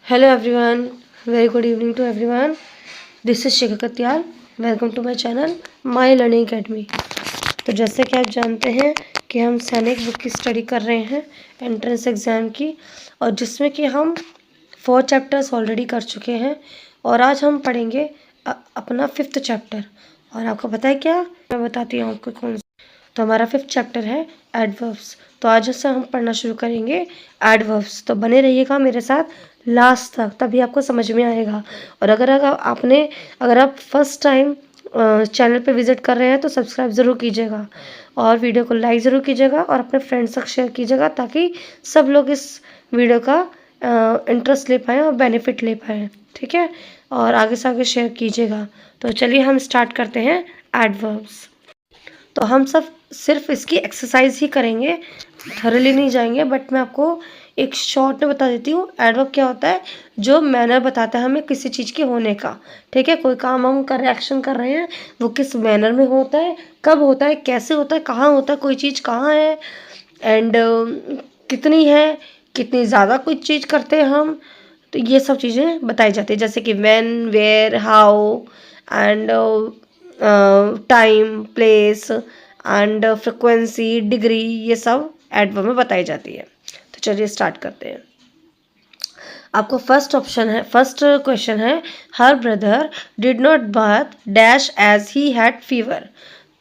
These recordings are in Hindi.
Hello everyone, very good evening to everyone. This is Shikha Katyal. Welcome to my channel, My Learning Academy. तो जैसे कि आप जानते हैं कि हम सैनिक बुक की स्टडी कर रहे हैं एंट्रेंस एग्ज़ाम की, और जिसमें कि हम 4 चैप्टर्स ऑलरेडी कर चुके हैं और आज हम पढ़ेंगे अपना 5th चैप्टर। और आपको पता है क्या, मैं बताती हूँ आपको कौन सा। तो हमारा 5th चैप्टर है एडवर्ब्स। तो आज से हम पढ़ना शुरू करेंगे एडवर्ब्स। तो बने रहिएगा मेरे साथ लास्ट तक, तभी आपको समझ में आएगा। और अगर आप फर्स्ट टाइम चैनल पे विज़िट कर रहे हैं तो सब्सक्राइब ज़रूर कीजिएगा और वीडियो को लाइक ज़रूर कीजिएगा और अपने फ्रेंड्स तक शेयर कीजिएगा, ताकि सब लोग इस वीडियो का इंटरेस्ट ले पाएँ और बेनिफिट ले पाएँ। ठीक है, और आगे से आगे शेयर कीजिएगा। तो चलिए हम स्टार्ट करते हैं एडवर्ब्स। तो हम सब सिर्फ इसकी एक्सरसाइज ही करेंगे, थरली नहीं जाएंगे, बट मैं आपको एक शॉर्ट में बता देती हूँ। एडवर्ब क्या होता है? जो मैनर बताता है हमें किसी चीज़ के होने का। ठीक है, कोई काम हम एक्शन कर रहे हैं, वो किस मैनर में होता है, कब होता है, कैसे होता है, कहाँ होता है, कोई चीज़ कहाँ है, एंड कितनी है, कितनी ज़्यादा कोई चीज़ करते हैं हम। तो ये सब चीज़ें बताई जाती है, जैसे कि when, where, how and time, place and frequency, degree, ये सब एडवर्ब में बताई जाती है। तो चलिए स्टार्ट करते हैं। आपको फर्स्ट क्वेश्चन है, her brother did not bath dash as he had fever.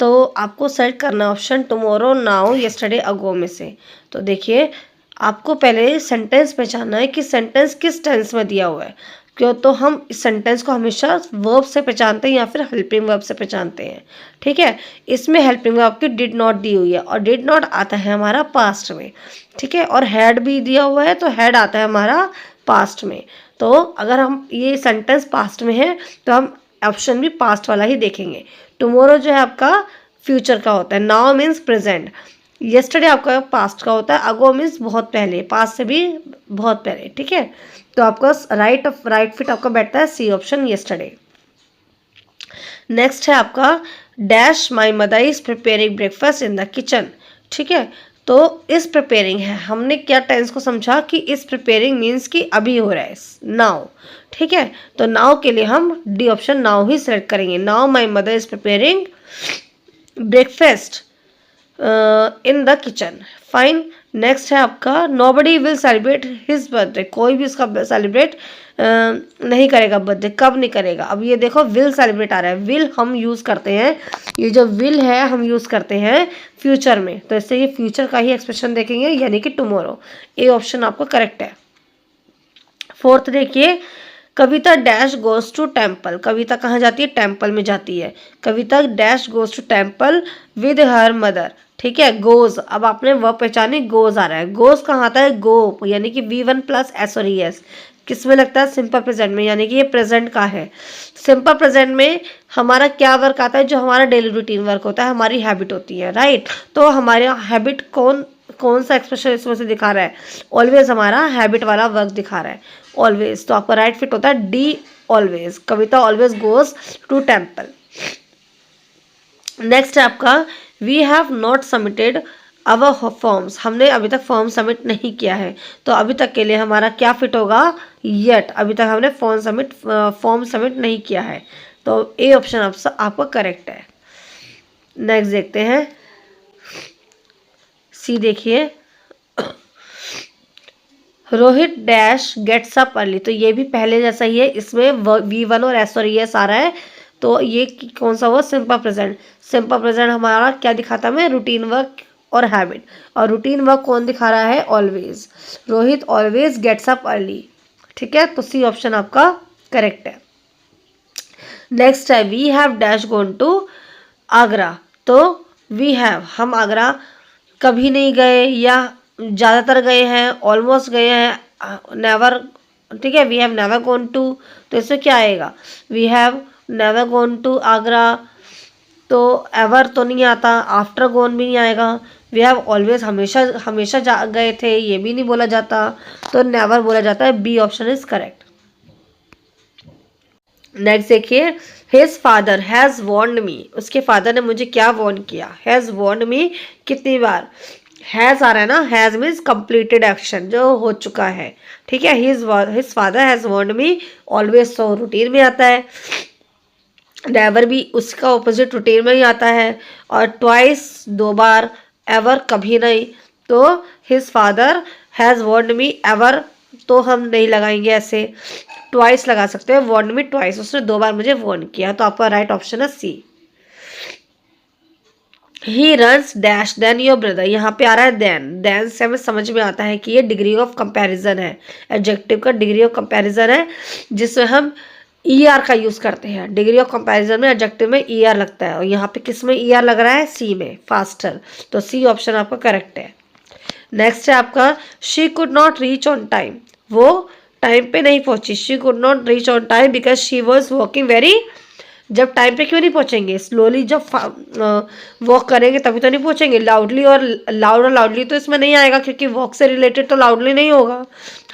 तो आपको सेलेक्ट करना option tomorrow, now, yesterday, ago में से। तो देखिए, आपको पहले सेंटेंस पहचानना है कि सेंटेंस किस टेंस में दिया हुआ है। क्यों? तो हम इस सेंटेंस को हमेशा वर्ब से पहचानते हैं या फिर हेल्पिंग वर्ब से पहचानते हैं। ठीक है, इसमें हेल्पिंग वर्ब की डिड नॉट दी हुई है और डिड नॉट आता है हमारा पास्ट में। ठीक है, और हैड भी दिया हुआ है तो हैड आता है हमारा पास्ट में। तो अगर हम ये सेंटेंस पास्ट में है तो हम ऑप्शन भी पास्ट वाला ही देखेंगे। टुमारो जो है आपका फ्यूचर का होता है, नाउ मीन्स प्रेजेंट, येस्टरडे आपका पास्ट का होता है, अगो मीन्स बहुत पहले, पास्ट से भी बहुत पहले। ठीक है, तो आपका राइट फिट आपका बैठता है सी ऑप्शन, येस्टरडे। नेक्स्ट है आपका dash my mother is preparing breakfast in the kitchen. ठीक है, तो इस प्रिपेयरिंग है, हमने क्या टेंस को समझा कि इस प्रिपेयरिंग मीन्स कि अभी हो रहा है, नाउ। ठीक है, तो नाउ के लिए हम डी ऑप्शन नाउ ही सिलेक्ट करेंगे। Now my mother is preparing breakfast in the kitchen. Fine. Next है आपका nobody will celebrate his birthday. कोई भी उसका सेलिब्रेट नहीं करेगा बर्थडे। कब नहीं करेगा? अब ये देखो, विल सेलिब्रेट आ रहा है। विल हम यूज़ करते हैं, ये जो विल है हम यूज़ करते हैं फ्यूचर में, तो इससे ये फ्यूचर का ही एक्सप्रेशन देखेंगे, यानी कि टुमारो। ए ऑप्शन आपका करेक्ट है। फोर्थ देखिए, Kavita dash goes to temple. Kavita कहाँ जाती है? टेम्पल में जाती है। Kavita dash goes to temple with her mother. ठीक है, गोज, अब आपने वह पहचाने, गोज आ रहा है। गोज कहाँ आता है? गो, यानी कि V1 प्लस एस और ES किस में लगता है? सिंपल प्रेजेंट में, यानी कि ये प्रेजेंट का है। सिंपल प्रेजेंट में हमारा क्या वर्क आता है? जो हमारा डेली रूटीन वर्क होता है, हमारी हैबिट होती है, राइट। तो हमारे हैबिट कौन सा एक्सप्रेशन इसमें से दिखा रहा है? ऑलवेज हमारा हैबिट वाला वर्क दिखा रहा है, ऑलवेज। तो आपका राइट फिट होता है D, always. Kavita always goes to temple. Next है आपका we have not submitted our forms. हमने अभी तक फॉर्म सबमिट नहीं किया है, तो अभी तक के लिए हमारा क्या फिट होगा? येट। अभी तक हमने फॉर्म सबमिट नहीं किया है, तो ए ऑप्शन आपका करेक्ट है। नेक्स्ट देखते हैं, सी देखिए, Rohit dash gets up early. तो ये भी पहले जैसा ही है, इसमें V1 और S और ES आ रहा है। तो ये कौन सा हुआ? Simple present. सिंपल प्रेजेंट हमारा क्या दिखाता है? रूटीन वर्क और हैबिट। और रूटीन वर्क कौन दिखा रहा है? Always. Rohit always gets up early. ठीक है, तो सी ऑप्शन आपका करेक्ट है। नेक्स्ट है we have dash gone to Agra. तो वी हैव, हम आगरा कभी नहीं गए या ज़्यादातर गए हैं, ऑलमोस्ट गए हैं, नेवर। ठीक है, we have never gone to, तो इसमें क्या आएगा? We have never gone to Agra, तो एवर तो नहीं आता, आफ्टर गोन भी नहीं आएगा। वी हैव ऑलवेज, हमेशा गए थे, ये भी नहीं बोला जाता, तो नेवर बोला जाता है। B option is correct. Next देखिए, his father has warned me. उसके फादर ने मुझे क्या वॉर्न किया? हैज़ वॉर्न्ड मी कितनी बार? हैज़ आ रहा है ना, हैज़ मीन्स कंप्लीटेड एक्शन, जो हो चुका है, ठीक है। His father has warned me always, so routine में आता है। नेवर भी उसका ऑपोजिट रूटीन में ही आता है। और ट्वाइस, 2 बार, एवर कभी नहीं, तो his father has warned me ever, तो हम नहीं लगाएंगे ऐसे, ट्वाइस लगा सकते हैं, वार्न्ड मी ट्वाइस, उसने 2 बार मुझे वार्न किया, तो आपका राइट ऑप्शन है C. He runs dash than your brother, यहाँ पे आ रहा है देन से हमें समझ में आता है कि ये डिग्री ऑफ कंपैरिजन है, एडजेक्टिव का डिग्री ऑफ कंपैरिजन है, जिसमें हम ER का यूज़ करते हैं। डिग्री ऑफ कंपैरिजन में एडजेक्टिव में ER लगता है, और यहाँ पे किस में ER लग रहा है, सी में, फास्टर, तो सी ऑप्शन आपका करेक्ट है। नेक्स्ट है आपका she could not reach on time, वो टाइम पे नहीं पहुंची, she could not reach on time because she was walking very, जब टाइम पे क्यों नहीं पहुंचेंगे, स्लोली जब वॉक करेंगे तभी तो नहीं पहुंचेंगे। लाउडली और लाउडली तो इसमें नहीं आएगा, क्योंकि वॉक से रिलेटेड तो लाउडली नहीं होगा,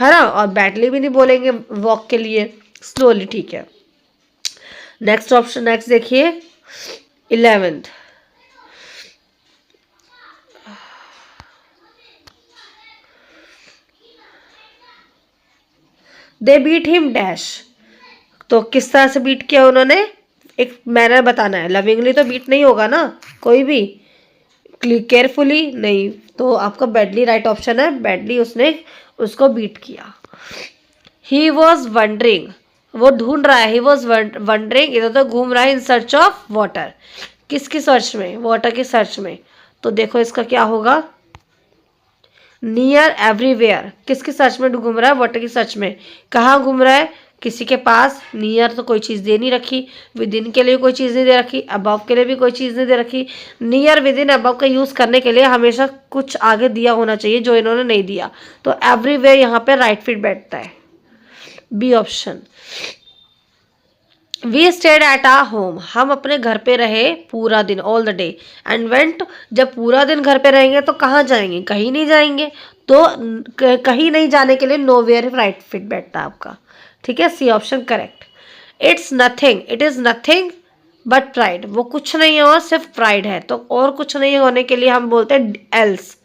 है ना, और बैडली भी नहीं बोलेंगे वॉक के लिए, स्लोली, ठीक है। नेक्स्ट ऑप्शन, नेक्स्ट देखिए 11th, दे बीट हिम डैश, तो किस तरह से बीट किया उन्होंने, एक मैनर बताना है, लविंगली तो बीट नहीं होगा ना कोई भी, केयरफुली नहीं, तो आपका बैडली राइट ऑप्शन है, बैडली उसने उसको बीट किया। ही वॉज वंडरिंग, वो ढूंढ रहा है, ही वॉज वंडरिंग, इधर उधर घूम रहा है, इन सर्च ऑफ वाटर, किसकी सर्च में, वाटर की सर्च में, तो देखो इसका क्या होगा, नियर एवरीवेयर, किसकी सर्च में घूम रहा है, वाटर की सर्च में, कहाँ घूम रहा है, किसी के पास, नियर तो कोई चीज़ दे नहीं रखी, विद इन के लिए कोई चीज़ नहीं दे रखी, अबव के लिए भी कोई चीज़ नहीं दे रखी, नियर, विद इन, अबव का यूज़ करने के लिए हमेशा कुछ आगे दिया होना चाहिए जो इन्होंने नहीं दिया, तो एवरीवेयर यहाँ पे राइट फिट बैठता है, B option. We stayed at our home, हम अपने घर पे रहे पूरा दिन, all the day, and went, जब पूरा दिन घर पे रहेंगे तो कहाँ जाएंगे, कहीं नहीं जाएंगे, तो कहीं नहीं जाने के लिए नोवेयर राइट फिट बैठता है आपका, ठीक है, C option correct. It's nothing, it is nothing but pride, वो कुछ नहीं है और सिर्फ प्राइड है, तो और कुछ नहीं होने के लिए हम बोलते हैं एल्स,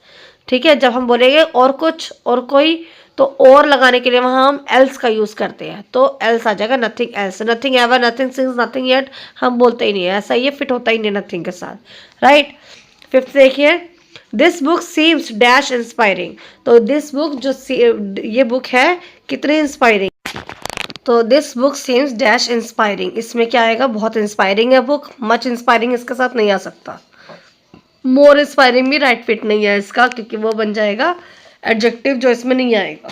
ठीक है। जब हम बोलेंगे और कुछ और कोई, तो और लगाने के लिए वहाँ हम एल्स का यूज़ करते हैं, तो एल्स आ जाएगा, nothing else, nothing ever, nothing since, nothing yet, हम बोलते ही नहीं है, ऐसा ये फिट होता ही नहीं नथिंग के साथ, राइट। 5th देखिए, this book seems dash inspiring, तो दिस बुक जो ये बुक है कितनी इंस्पायरिंग, तो this book seems dash inspiring, इसमें क्या आएगा, बहुत इंस्पायरिंग है बुक, मच इंस्पायरिंग इसके साथ नहीं आ सकता, मोर इंस्पायरिंग भी राइट फिट नहीं है इसका, क्योंकि वो बन जाएगा एडजेक्टिव जो इसमें नहीं आएगा,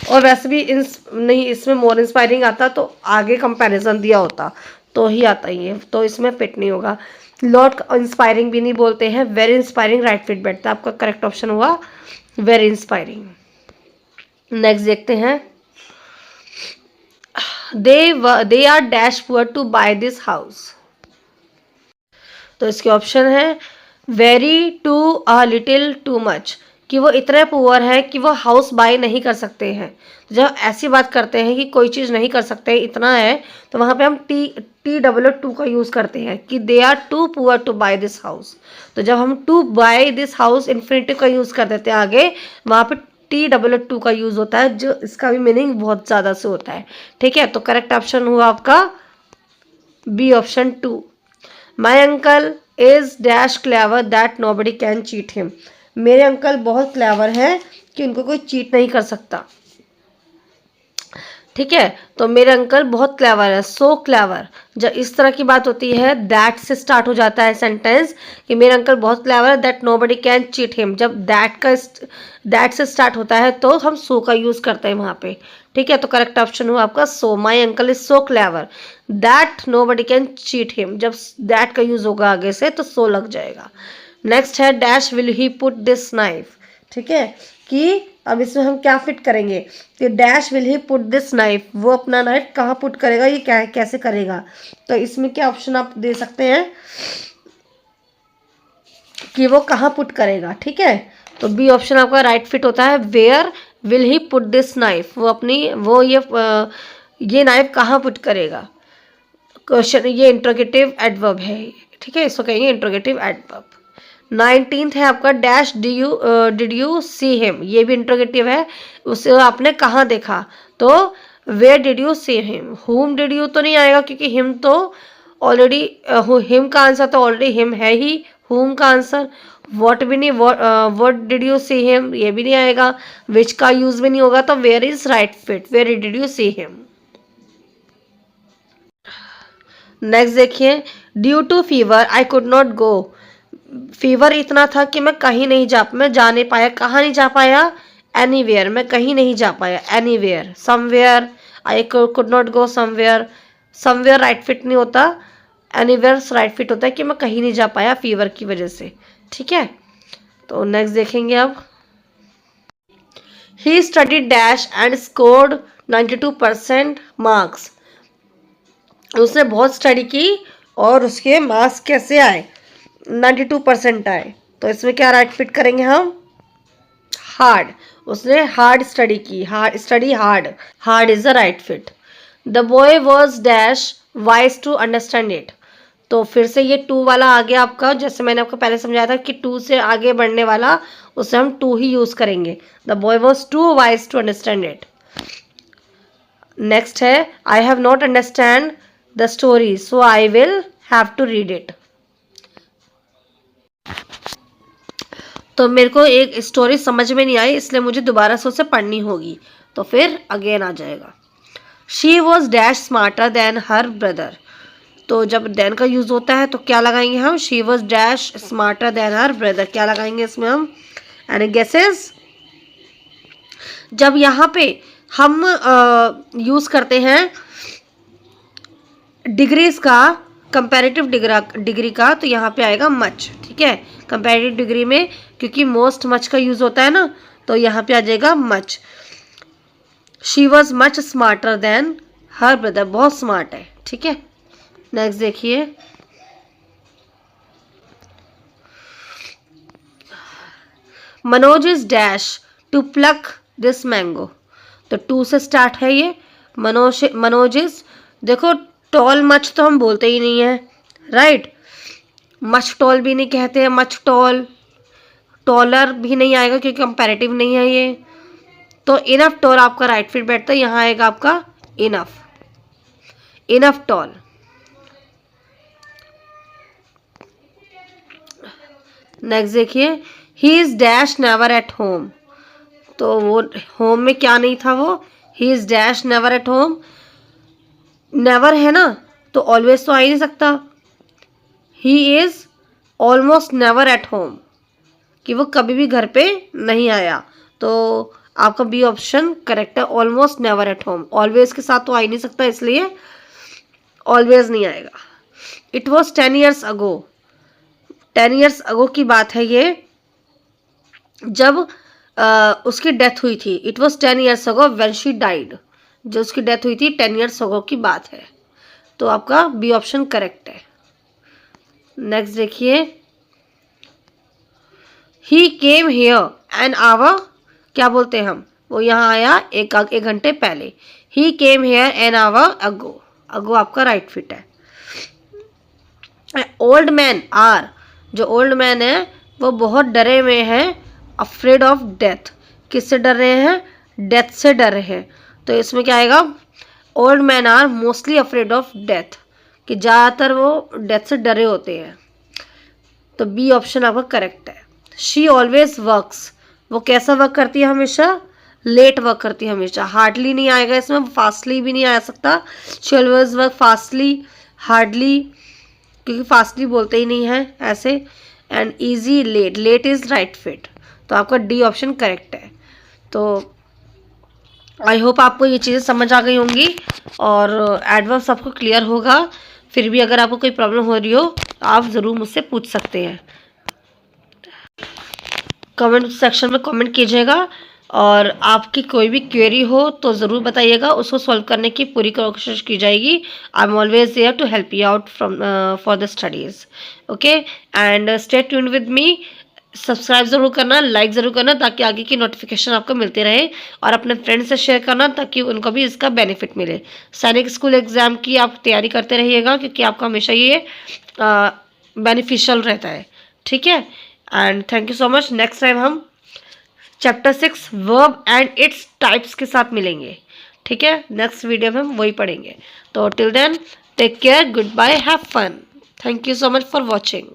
और वैसे भी नहीं, इसमें मोर इंस्पायरिंग आता तो आगे कंपैरिजन दिया होता तो ही आता ही है, तो इसमें फिट नहीं होगा। लॉट इंस्पायरिंग भी नहीं बोलते हैं, वेरी इंस्पायरिंग राइट फिट बैठता है, आपका करेक्ट ऑप्शन हुआ वेरी इंस्पायरिंग। नेक्स्ट देखते हैं, they are dash poor to buy this house, तो इसके ऑप्शन है very, too, a little, too much, कि वो इतने पुअर है कि वो हाउस बाय नहीं कर सकते हैं। जब ऐसी बात करते हैं कि कोई चीज़ नहीं कर सकते, इतना है, तो वहाँ पे हम TW2 का यूज़ करते हैं कि they are too poor to buy this house, तो जब हम to buy this house infinitive का यूज़ कर देते हैं आगे, वहाँ पे TW2 का यूज़ होता है, जो इसका भी मीनिंग बहुत ज़्यादा से होता है, ठीक है। तो करेक्ट ऑप्शन हुआ आपका B option 2। My uncle is dash clever that nobody can cheat him, मेरे अंकल बहुत क्लेवर हैं कि उनको कोई चीट नहीं कर सकता, ठीक है। तो मेरे अंकल बहुत क्लेवर है, सो क्लेवर, जब इस तरह की बात होती है दैट से स्टार्ट हो जाता है सेंटेंस कि मेरे अंकल बहुत क्लेवर है, that nobody can cheat him, जब दैट से स्टार्ट होता है तो हम सो का यूज़ करते हैं वहाँ पे, ठीक है। तो करेक्ट ऑप्शन हुआ आपका so, my uncle is so clever that nobody can cheat him, जब दैट का यूज़ होगा आगे से तो सो लग जाएगा। नेक्स्ट है dash will he put this knife, ठीक है, कि अब इसमें हम क्या फिट करेंगे कि dash will he put this knife, वो अपना नाइफ कहाँ पुट करेगा, ये क्या कैसे करेगा, तो इसमें क्या ऑप्शन आप दे सकते हैं कि वो कहाँ पुट करेगा, ठीक है। तो बी ऑप्शन आपका राइट फिट होता है, where will he put this knife, वो अपनी ये नाइफ कहाँ पुट करेगा, क्वेश्चन, ये इंट्रोगेटिव एडवर्ब है, ठीक है, इसको कहेंगे इंट्रोगेटिव एडवर्ब। 19th है आपका dash did you see him, ये भी इंट्रोगेटिव है, उसे आपने कहाँ देखा, तो where did you see him. Whom did you तो नहीं आएगा क्योंकि हिम तो ऑलरेडी, हिम का आंसर तो ऑलरेडी हिम है ही, हुम का आंसर। व्हाट भी नहीं, what did you see him ये भी नहीं आएगा, विच का यूज भी नहीं होगा, तो where is right fit, where did you see him. Next देखिए, due to fever I could not go, fever इतना था कि मैं कहीं नहीं मैं जा नहीं पाया, कहाँ नहीं जा पाया, एनीवेयर, मैं कहीं नहीं जा पाया, anywhere, somewhere, I could not go somewhere, somewhere right fit नहीं होता, एनीवेयर राइट फिट होता है कि मैं कहीं नहीं जा पाया फीवर की वजह से। ठीक है, तो नेक्स्ट देखेंगे अब, he studied dash and scored 92% marks, उसने बहुत स्टडी की और उसके मार्क्स कैसे आए, 92% आए, तो इसमें क्या राइट फिट करेंगे हम, हार्ड, उसने हार्ड स्टडी की, hard study, hard, hard is the right fit. The boy was dash wise to understand it, तो फिर से ये टू वाला आ गया आपका, जैसे मैंने आपको पहले समझाया था कि टू से आगे बढ़ने वाला उसे हम टू ही यूज करेंगे। The boy was too wise to understand it. Next है, I have not understand the story so I will have to read it, तो मेरे को एक स्टोरी समझ में नहीं आई इसलिए मुझे दोबारा से उसे पढ़नी होगी, तो फिर अगेन आ जाएगा। She was dash smarter than her brother, तो जब देन का यूज होता है तो क्या लगाएंगे हम, she was dash smarter than her brother, क्या लगाएंगे इसमें हम, एनी गेसेस। जब यहाँ पे हम यूज करते हैं डिग्रीज का, कंपैरेटिव डिग्री का, तो यहाँ पे आएगा मच। ठीक है, कंपैरेटिव डिग्री में क्योंकि मोस्ट मच का यूज होता है ना, तो यहाँ पे आ जाएगा much. She was much smarter than her brother, बहुत स्मार्ट है। ठीक है, नेक्स्ट देखिए, Manoj is dash to pluck this mango, तो टू से स्टार्ट है ये, मनोज इज, देखो टॉल मच तो हम बोलते ही नहीं है, राइट, मच टॉल भी नहीं कहते हैं, मच टॉल, टॉलर भी नहीं आएगा क्योंकि कंपैरेटिव नहीं है ये, तो इनफ टॉल आपका राइट फिट बैठता है, यहाँ आएगा आपका इनफ, इनफ टॉल। नेक्स्ट देखिए, he is dash never at home, तो वो होम में क्या नहीं था, वो he is dash never at home, never है ना तो ऑलवेज तो आ ही नहीं सकता, he is almost never at home, कि वो कभी भी घर पे नहीं आया, तो आपका बी ऑप्शन करेक्ट है, almost never at home, always के साथ तो आ ही नहीं सकता इसलिए ऑलवेज नहीं आएगा। It was 10 years ago, 10 years अगो की बात है ये, जब उसकी डेथ हुई थी, it was 10 years ago when she died, जो उसकी डेथ हुई थी 10 years अगो की बात है, तो आपका बी ऑप्शन करेक्ट है। नेक्स्ट देखिए, ही केम हियर एन आवर, क्या बोलते हैं हम, वो यहाँ आया एक घंटे पहले, he came here an hour ago, ago आपका राइट फिट है। ओल्ड मैन आर, जो ओल्ड मैन है वो बहुत डरे हुए हैं, अफ्रेड ऑफ डेथ, किससे डर रहे हैं, डेथ से डर रहे हैं, तो इसमें क्या आएगा, old man are mostly afraid of death, कि ज़्यादातर वो डेथ से डरे होते हैं, तो बी ऑप्शन आपका करेक्ट है। शी ऑलवेज वर्क्स, वो कैसा वर्क करती है, हमेशा लेट वर्क करती है, हमेशा, हार्डली नहीं आएगा इसमें, फास्टली भी नहीं आ सकता, she always work fastly, hardly क्योंकि फास्टली बोलते ही नहीं है ऐसे, and easy late, late is right fit, तो आपका डी ऑप्शन करेक्ट है। तो आई होप आपको ये चीज़ें समझ आ गई होंगी और एडवर्ब्स आपको क्लियर होगा, फिर भी अगर आपको कोई प्रॉब्लम हो रही हो तो आप ज़रूर मुझसे पूछ सकते हैं, कमेंट सेक्शन में कमेंट कीजिएगा, और आपकी कोई भी क्वेरी हो तो ज़रूर बताइएगा, उसको सॉल्व करने की पूरी कोशिश की जाएगी। I am always there to help you out from for the studies, okay, and stay tuned with me, subscribe ज़रूर करना, लाइक ज़रूर करना, ताकि आगे की नोटिफिकेशन आपको मिलते रहे, और अपने फ्रेंड्स से शेयर करना ताकि उनको भी इसका बेनिफिट मिले। सैनिक स्कूल एग्ज़ाम की आप तैयारी करते रहिएगा क्योंकि आपका हमेशा ये बेनिफिशियल रहता है, ठीक है। And thank you so much. Next time हम chapter 6 verb and its types के साथ मिलेंगे, ठीक है। नेक्स्ट वीडियो में हम वही पढ़ेंगे। तो till then take care, good bye, have fun, thank you so much for watching.